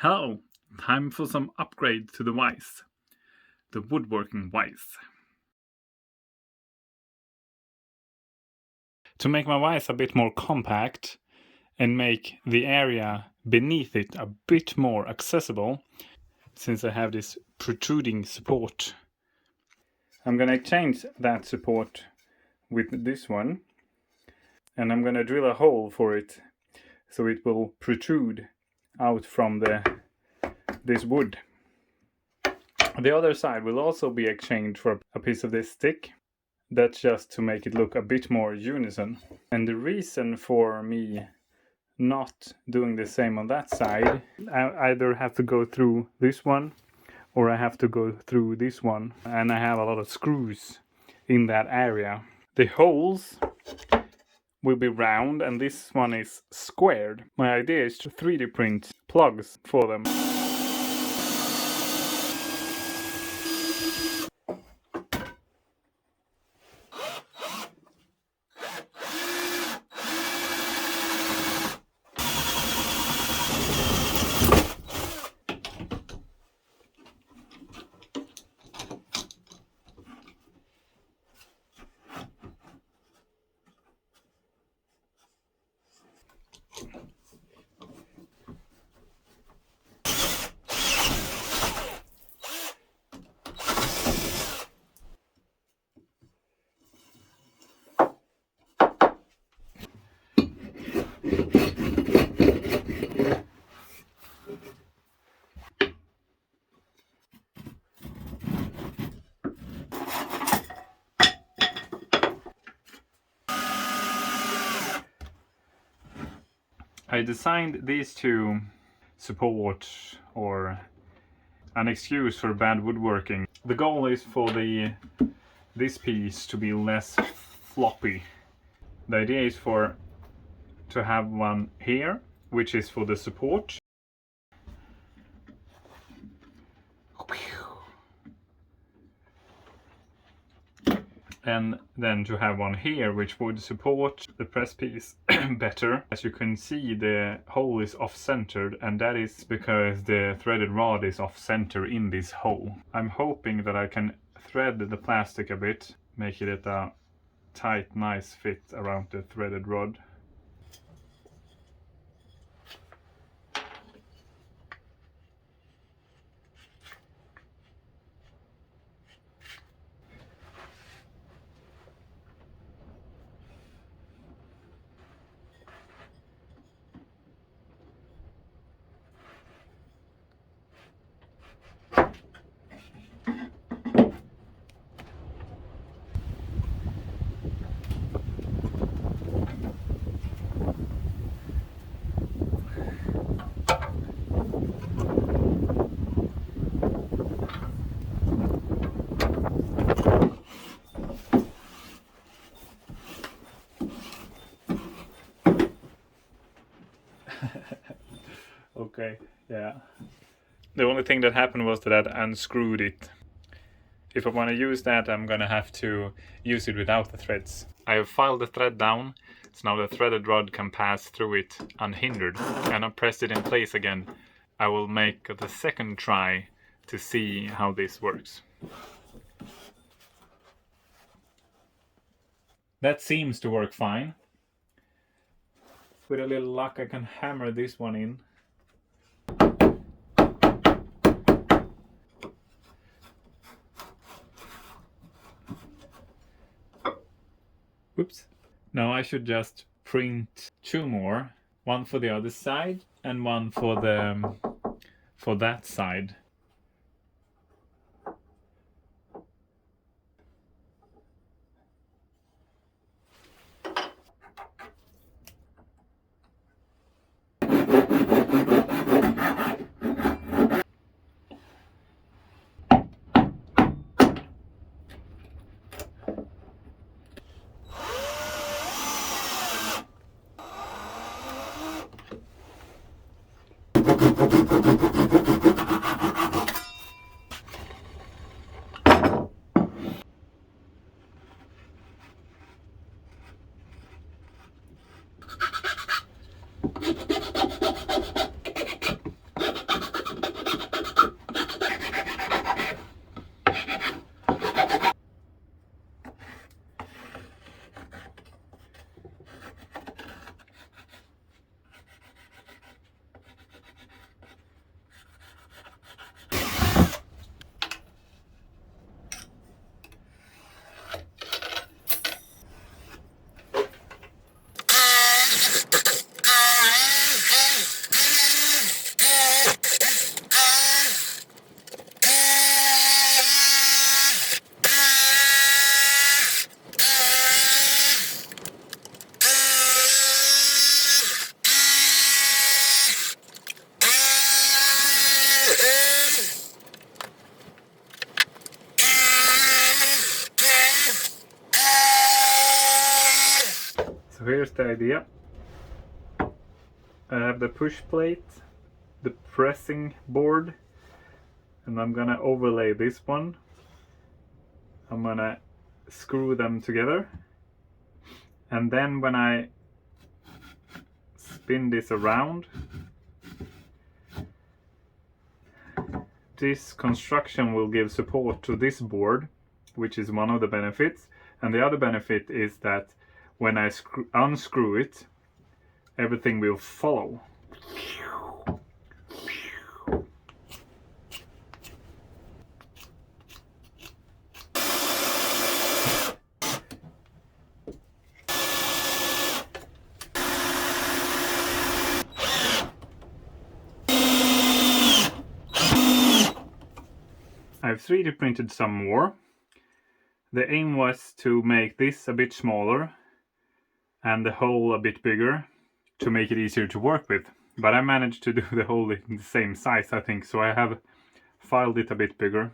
Hello, time for some upgrade to the vise. The woodworking vise. To make my vise a bit more compact and make the area beneath it a bit more accessible, since I have this protruding support, I'm gonna change that support with this one, and I'm gonna drill a hole for it so it will protrude out from this wood. The other side will also be exchanged for a piece of this stick. That's just to make it look a bit more unison. And the reason for me not doing the same on that side, I either have to go through this one or I have to go through this one, and I have a lot of screws in that area. The holes will be round and this one is squared. My idea is to 3D print plugs for them. I designed these to support or an excuse for bad woodworking. The goal is for this piece to be less floppy. The idea is to have one here, which is for the support. And then to have one here which would support the press piece better. As you can see, the hole is off-centered, and that is because the threaded rod is off-center in this hole. I'm hoping that I can thread the plastic a bit, make it a tight, nice fit around the threaded rod. Okay, yeah. The only thing that happened was that I unscrewed it. If I want to use that, I'm gonna have to use it without the threads. I have filed the thread down, so now the threaded rod can pass through it unhindered. And I pressed it in place again. I will make the second try to see how this works. That seems to work fine. With a little luck, I can hammer this one in. Whoops. Now I should just print two more. One for the other side and one for that side. here's the idea. I have the push plate, the pressing board, and I'm gonna overlay this one. I'm gonna screw them together, and then when I spin this around, this construction will give support to this board, which is one of the benefits. And the other benefit is that when I unscrew it, everything will follow. I've 3D printed some more. The aim was to make this a bit smaller and the hole a bit bigger to make it easier to work with. But I managed to do the hole in the same size, I think, so I have filed it a bit bigger.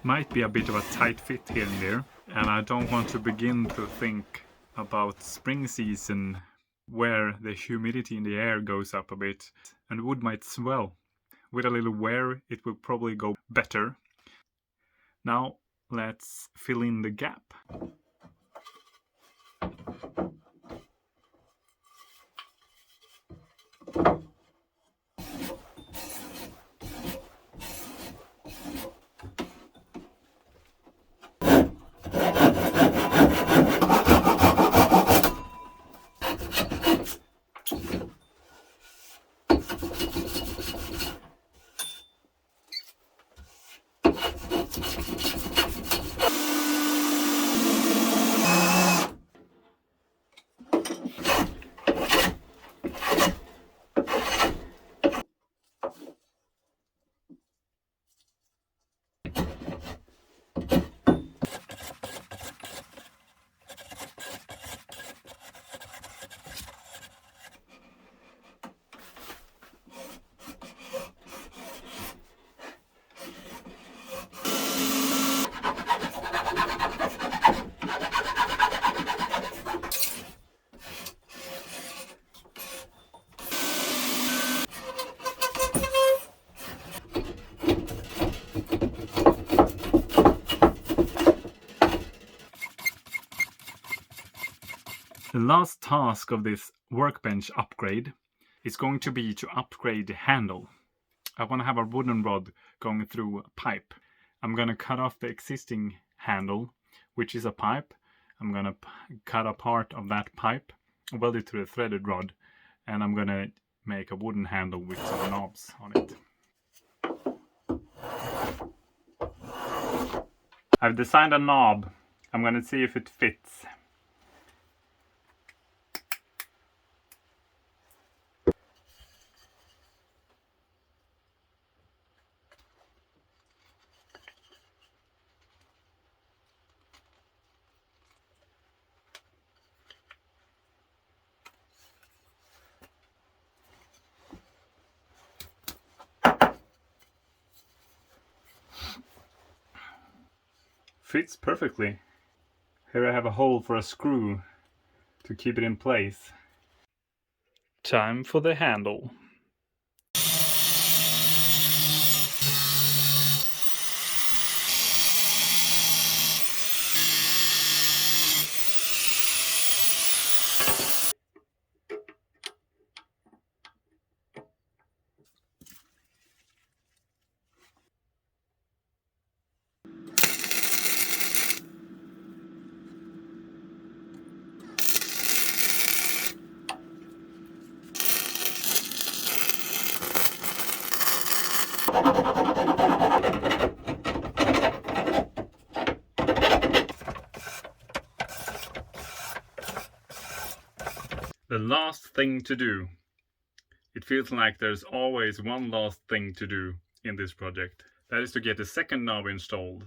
Might be a bit of a tight fit here and there, and I don't want to begin to think about spring season where the humidity in the air goes up a bit and wood might swell. With a little wear it will probably go better. Now let's fill in the gap. The last task of this workbench upgrade is going to be to upgrade the handle. I want to have a wooden rod going through a pipe. I'm going to cut off the existing handle, which is a pipe. I'm going to cut a part of that pipe, weld it to the threaded rod, and I'm going to make a wooden handle with some knobs on it. I've designed a knob. I'm going to see if it fits. Fits perfectly. Here I have a hole for a screw to keep it in place. Time for the handle. The last thing to do. It feels like there's always one last thing to do in this project. That is to get the second knob installed.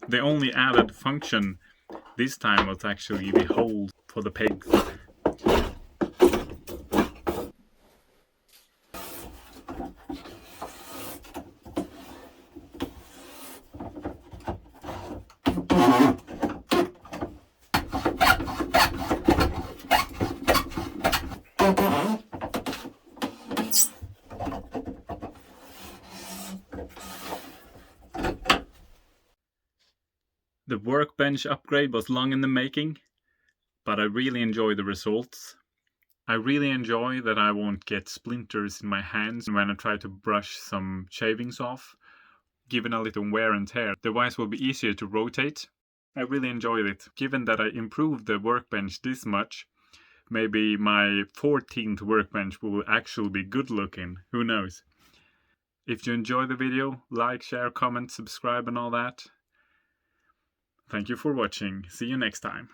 The only added function this time was actually the hole for the pegs. The workbench upgrade was long in the making, but I really enjoy the results. I really enjoy that I won't get splinters in my hands when I try to brush some shavings off. Given a little wear and tear, the vise will be easier to rotate. I really enjoyed it. Given that I improved the workbench this much, maybe my 14th workbench will actually be good looking. Who knows? If you enjoy the video, like, share, comment, subscribe and all that. Thank you for watching. See you next time.